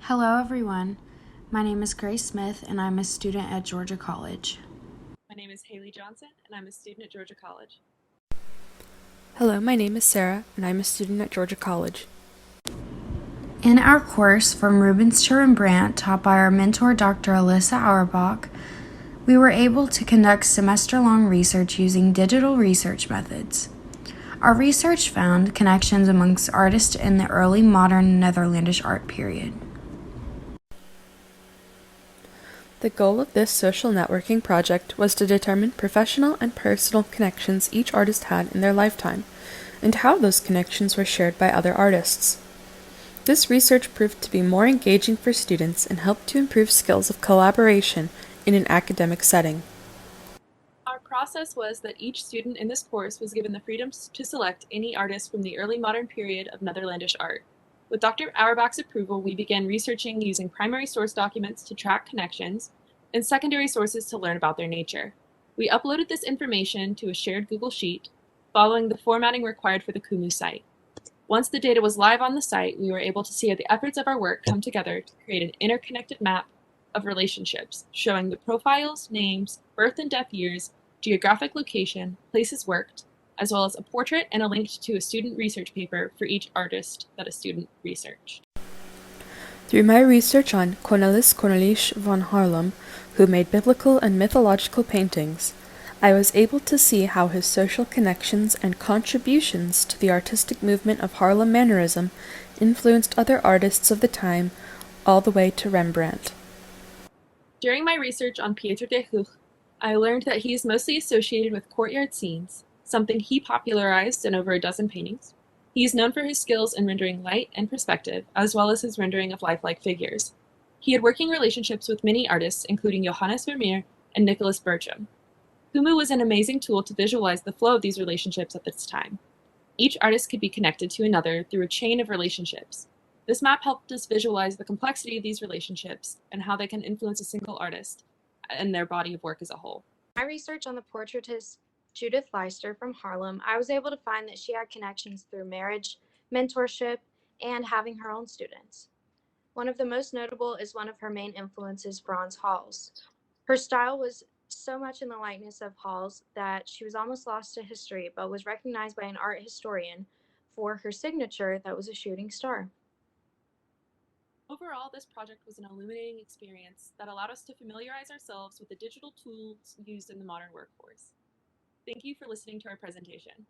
Hello, everyone. My name is Grace Smith, and I'm a student at Georgia College. My name is Hayley Johnson, and I'm a student at Georgia College. Hello, my name is Sarah, and I'm a student at Georgia College. In our course, From Rubens to Rembrandt, taught by our mentor, Dr. Elissa Auerbach, we were able to conduct semester-long research using digital research methods. Our research found connections amongst artists in the early modern Netherlandish art period. The goal of this social networking project was to determine professional and personal connections each artist had in their lifetime, and how those connections were shared by other artists. This research proved to be more engaging for students and helped to improve skills of collaboration in an academic setting. Our process was that each student in this course was given the freedom to select any artist from the early modern period of Netherlandish art. With Dr. Auerbach's approval, we began researching using primary source documents to track connections and secondary sources to learn about their nature. We uploaded this information to a shared Google Sheet, following the formatting required for the Kumu site. Once the data was live on the site, we were able to see how the efforts of our work come together to create an interconnected map of relationships, showing the profiles, names, birth and death years, geographic location, places worked, as well as a portrait and a link to a student research paper for each artist that a student researched. Through my research on Cornelis van Haarlem, who made biblical and mythological paintings, I was able to see how his social connections and contributions to the artistic movement of Haarlem Mannerism influenced other artists of the time, all the way to Rembrandt. During my research on Pieter de Hooch, I learned that he is mostly associated with courtyard scenes, something he popularized in over a dozen paintings. He is known for his skills in rendering light and perspective, as well as his rendering of lifelike figures. He had working relationships with many artists, including Johannes Vermeer and Nicholas Bertram. Kumu was an amazing tool to visualize the flow of these relationships at this time. Each artist could be connected to another through a chain of relationships. This map helped us visualize the complexity of these relationships and how they can influence a single artist and their body of work as a whole. My research on the portraitist Judith Leister from Harlem, I was able to find that she had connections through marriage, mentorship, and having her own students. One of the most notable is one of her main influences, Frans Hals. Her style was so much in the likeness of Hals that she was almost lost to history, but was recognized by an art historian for her signature that was a shooting star. Overall, this project was an illuminating experience that allowed us to familiarize ourselves with the digital tools used in the modern workforce. Thank you for listening to our presentation.